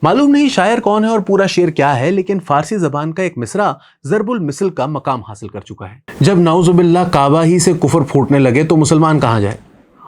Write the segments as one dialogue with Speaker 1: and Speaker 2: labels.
Speaker 1: मालूम नहीं शायर कौन है और पूरा शेर क्या है, लेकिन फारसी जबान का एक मिसरा ज़रबुल मिसल का मकाम हासिल कर चुका है। जब नाउजुबिल्लाह काबा ही से कुफर फूटने लगे तो मुसलमान कहाँ जाए।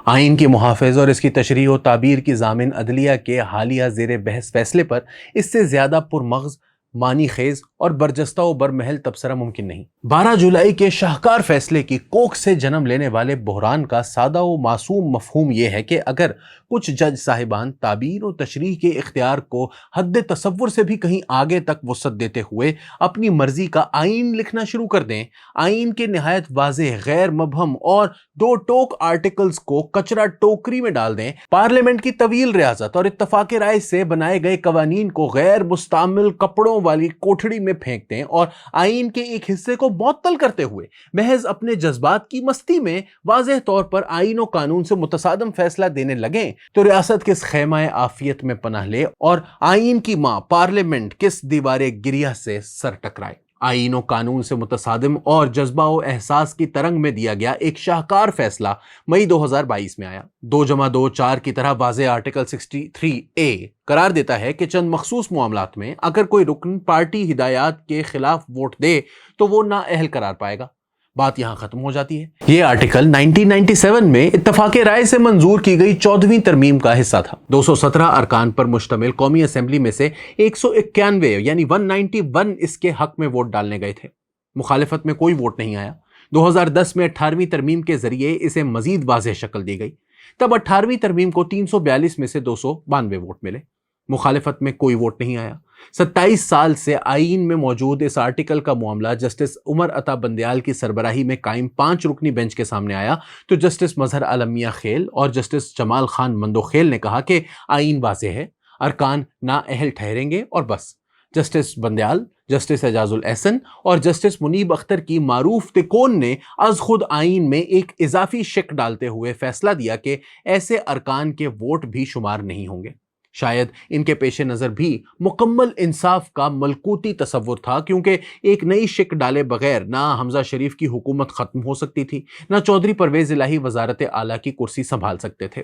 Speaker 1: आइन की मुहाफ़िज़ और इसकी तशरीह और ताबीर की ज़ामिन अदलिया के हालिया ज़ेर बहस फैसले पर इससे ज़्यादा पुरमग़ज़, मानी खेज और बरजस्ता व बरमहल तबसरा मुमकिन नहीं। 12 जुलाई के शाहकार फैसले की कोख से जन्म लेने वाले बहरान का सादा व मासूम मफहूम यह है कि अगर कुछ जज साहिबान ताबीर और तशरीह के इख्तियार को हद तसव्वुर से भी कहीं आगे तक वसअत देते हुए अपनी मर्जी का आइन लिखना शुरू कर दें, आइन के निहायत वाज़ेह गैर मबहम और दो टोक आर्टिकल्स को कचरा टोकरी में डाल दें, पार्लियामेंट की तवील रियासत और इत्तफाक राय से बनाए गए कवानीन को गैर मुस्तामिल कपड़ों वाली कोठड़ी में फेंक दें और आइन के एक हिस्से को मुअत्तल करते हुए महज अपने जज्बात की मस्ती में वाज़ेह तौर पर आइन और कानून से मुतसादम फैसला देने लगें तो रियासत किस खैमाए आफियत में पनाह ले और आइन की मां पार्लियामेंट किस दीवारे गिरिया से सर टकराए। आइन और कानून से मुतसादिम और जज्बा व एहसास की तरंग में दिया गया एक शाहकार फैसला मई 2022 में आया। 2+2 4 की तरह वाज़े आर्टिकल 63A करार देता है कि चंद मखसूस मामलात में अगर कोई रुकन पार्टी हिदायत के खिलाफ वोट दे तो वो नाअहल करार पाएगा। बात यहां खत्म हो जाती है। ये आर्टिकल 1997 में इत्तफाक राय से मंजूर की गई 14वीं तरमीम का हिस्सा था। 217 अरकान पर मुश्तमिल कौमी असेंबली में से 191 यानी 191 इसके हक में वोट डालने गए थे। मुखालिफत में कोई वोट नहीं आया। 2010 में 18वीं तरमीम के जरिए इसे मजीद वाज़ेह शक्ल दी गई। तब 18वीं तरमीम को 342 में से 292 वोट मिले। मुखालिफत में कोई वोट नहीं आया। 27 साल से आइन में मौजूद इस आर्टिकल का मामला जस्टिस उमर अता बंदयाल की सरबराही में कायम 5 रुकनी बेंच के सामने आया तो जस्टिस मजहर आलम मियां खेल और जस्टिस जमाल खान मंदोखेल ने कहा कि आइन वाज़ेह है, अरकान नाअहल ठहरेंगे और बस। जस्टिस बंदयाल, जस्टिस एजाजुल एहसन और जस्टिस मुनीब अख्तर की मारूफ तिकोन ने अज खुद आइन में एक इजाफी शिक डालते हुए फैसला दिया कि ऐसे अरकान के वोट भी शुमार नहीं होंगे। शायद इनके पेश नज़र भी मुकम्मल इंसाफ का मलकूती तसव्वुर था, क्योंकि एक नई शिक डाले बगैर ना हमजा शरीफ की हुकूमत ख़त्म हो सकती थी, ना चौधरी परवेज़ इलाही वजारत आला की कुर्सी संभाल सकते थे।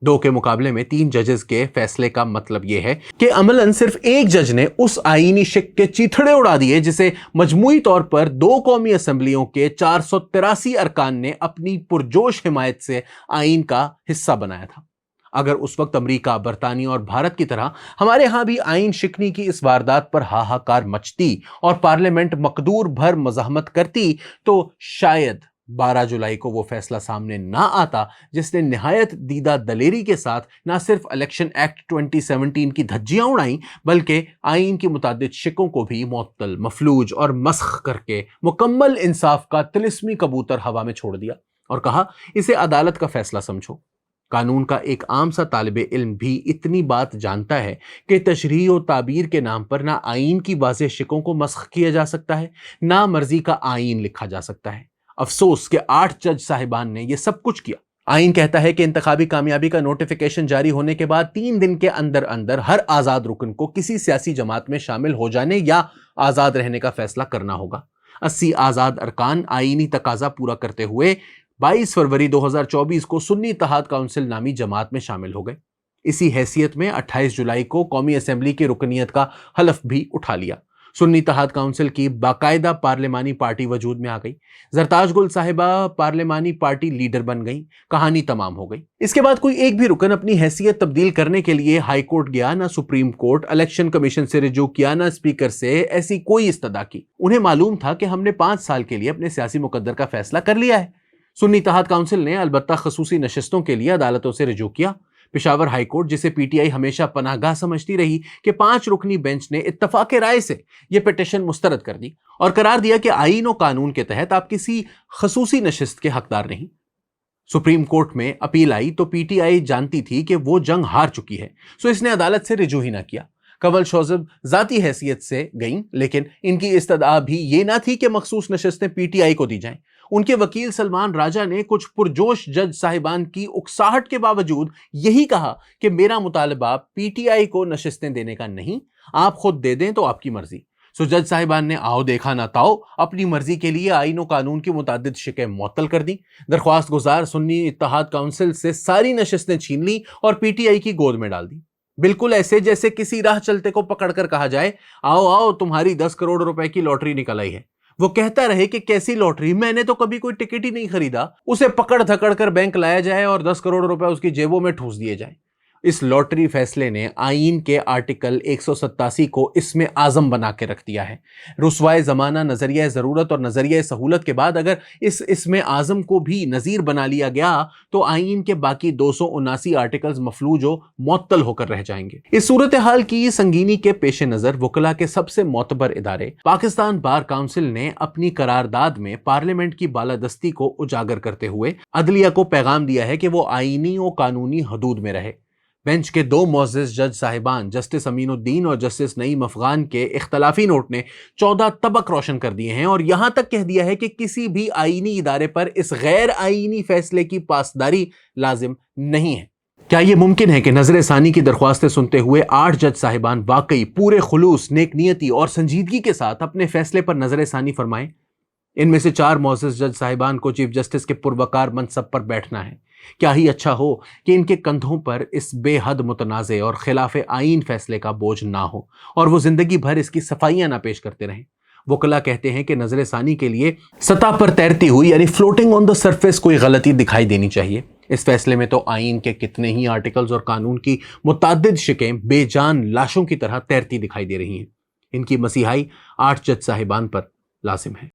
Speaker 1: 2 के मुकाबले में 3 जजेस के फैसले का मतलब यह है कि अमलन सिर्फ एक जज ने उस आईनी शिक के चीथड़े उड़ा दिए जिसे मजमूई तौर पर 2 कौमी असम्बलियों के 483 अरकान ने अपनी पुरजोश हिमायत से आइन का हिस्सा बनाया था। अगर उस वक्त अमेरिका, बरतानिया और भारत की तरह हमारे यहाँ भी आइन शिकनी की इस वारदात पर हाहाकार मचती और पार्लियामेंट मकदूर भर मज़ाहमत करती तो शायद 12 जुलाई को वो फैसला सामने ना आता जिसने निहायत दीदा दलेरी के साथ ना सिर्फ इलेक्शन एक्ट 2017 की धज्जियां उड़ाई बल्कि आइन की मुतादिद शिकों को भी मुअत्तल, मफलूज और मस्ख करके मुकम्मल इंसाफ का तिलिस्मी कबूतर हवा में छोड़ दिया और कहा इसे अदालत का फैसला समझो। कानून का एक आम सा तालिबे इल्म भी इतनी बात जानता है कि तशरीह और ताबीर के नाम पर ना आइन की वाज़ेह शिकों को मस्ख किया जा सकता है, ना मर्जी का आइन लिखा जा सकता है। अफसोस के 8 जज साहिबान ने यह सब कुछ किया। आइन कहता है कि इंतखाबी कामयाबी का नोटिफिकेशन जारी होने के बाद 3 दिन के अंदर अंदर हर आज़ाद रुकन को किसी सियासी जमात में शामिल हो जाने या आज़ाद रहने का फैसला करना होगा। 80 आज़ाद अरकान आइनी तकाजा पूरा करते हुए 22 फरवरी 2024 को सुन्नी इत्तेहाद काउंसिल नामी जमात में शामिल हो गए। इसी हैसियत में 28 जुलाई को कौमी असेंबली की रुकनीत का हलफ भी उठा लिया। सुन्नी इत्तेहाद काउंसिल की बाकायदा पार्लिमानी पार्टी वजूद में आ गई। जरताज गुल साहिबा पार्लिमानी पार्टी लीडर बन गई। कहानी तमाम हो गई। इसके बाद कोई एक भी रुकन अपनी हैसियत तब्दील करने के लिए हाई कोर्ट गया, ना सुप्रीम कोर्ट, इलेक्शन कमीशन से रिजू किया, ना स्पीकर से ऐसी कोई इस्तदा की। उन्हें मालूम था कि हमने 5 साल के लिए अपने सियासी मुकद्दर का फैसला कर लिया है। सुन्नी इत्तेहाद काउंसिल ने अलबत्ता खसूसी नशिस्तों के लिए अदालतों से रिजू किया। पेशावर हाई कोर्ट, जिसे पीटीआई हमेशा पनाहगाह समझती रही, कि 5 रुकनी बेंच ने इत्तफाक राय से यह पिटीशन मुस्तरद कर दी और करार दिया कि आईन और कानून के तहत आप किसी खसूसी नशिस्त के हकदार नहीं। सुप्रीम कोर्ट में अपील आई तो पीटीआई जानती थी कि वो जंग हार चुकी है, सो इसने अदालत से रिजू ही ना किया। कंवल शोज़ब जाती हैसियत से गईं, लेकिन इनकी इस्तदा भी ये ना थी कि मखसूस नशिस्तें पीटीआई को दी जाएं। उनके वकील सलमान राजा ने कुछ पुरजोश जज साहिबान की उकसाहट के बावजूद यही कहा कि मेरा मुतालबा पीटीआई को नशिस्तें देने का नहीं, आप खुद दे दें तो आपकी मर्जी। सो जज साहिबान ने आओ देखा ना ताओ अपनी मर्जी के लिए आइन और कानून की मुतादिद शिकें मुअत्तल कर दी। दरख्वास्त गुजार सुन्नी इत्तेहाद काउंसिल से सारी नशिस्तें छीन ली और पीटीआई की गोद में डाल दी। بالکل ایسے جیسے کسی راہ چلتے کو پکڑ کر کہا جائے آؤ آؤ تمہاری 10 کروڑ روپے کی لاٹری نکل آئی ہے، وہ کہتا رہے کہ کیسی لاٹری، میں نے تو کبھی کوئی ٹکٹ ہی نہیں خریدا، اسے پکڑ دھکڑ کر بینک لایا جائے اور 10 کروڑ روپے اس کی جیبوں میں ٹھوس دیے جائیں۔ اس لاٹری فیصلے نے آئین کے آرٹیکل 187 کو اسم اعظم بنا کے رکھ دیا ہے۔ رسوائے زمانہ نظریہ ضرورت اور نظریہ سہولت کے بعد اگر اس اسم اعظم کو بھی نظیر بنا لیا گیا تو آئین کے باقی 279 آرٹیکلز مفلوج و معطل ہو کر رہ جائیں گے۔ اس صورتحال کی سنگینی کے پیش نظر وکلاء کے سب سے معتبر ادارے پاکستان بار کونسل نے اپنی قرارداد میں پارلیمنٹ کی بالادستی کو اجاگر کرتے ہوئے عدلیہ کو پیغام دیا ہے کہ وہ آئینی و قانونی حدود میں رہے۔ بینچ کے 2 معزز جج صاحبان جسٹس امین الدین اور جسٹس نعیم افغان کے اختلافی نوٹ نے 14 طبق روشن کر دیے ہیں اور یہاں تک کہہ دیا ہے کہ کسی بھی آئینی ادارے پر اس غیر آئینی فیصلے کی پاسداری لازم نہیں ہے۔ کیا یہ ممکن ہے کہ نظر ثانی کی درخواستیں سنتے ہوئے 8 جج صاحبان واقعی پورے خلوص، نیک نیتی اور سنجیدگی کے ساتھ اپنے فیصلے پر نظر ثانی فرمائیں؟ ان میں سے 4 معزز جج صاحبان کو چیف جسٹس کے پروقار منصب پر بیٹھنا ہے۔ کیا ہی اچھا ہو کہ ان کے کندھوں پر اس بے حد متنازع اور خلاف آئین فیصلے کا بوجھ نہ ہو اور وہ زندگی بھر اس کی صفائیاں نہ پیش کرتے رہیں۔ وکلاء کہتے ہیں کہ نظر ثانی کے لیے سطح پر تیرتی ہوئی یعنی فلوٹنگ آن دا سرفیس کوئی غلطی دکھائی دینی چاہیے۔ اس فیصلے میں تو آئین کے کتنے ہی آرٹیکلز اور قانون کی متعدد شقیں بے جان لاشوں کی طرح تیرتی دکھائی دے رہی ہیں۔ ان کی مسیحائی 8 جج صاحبان پر لازم ہے۔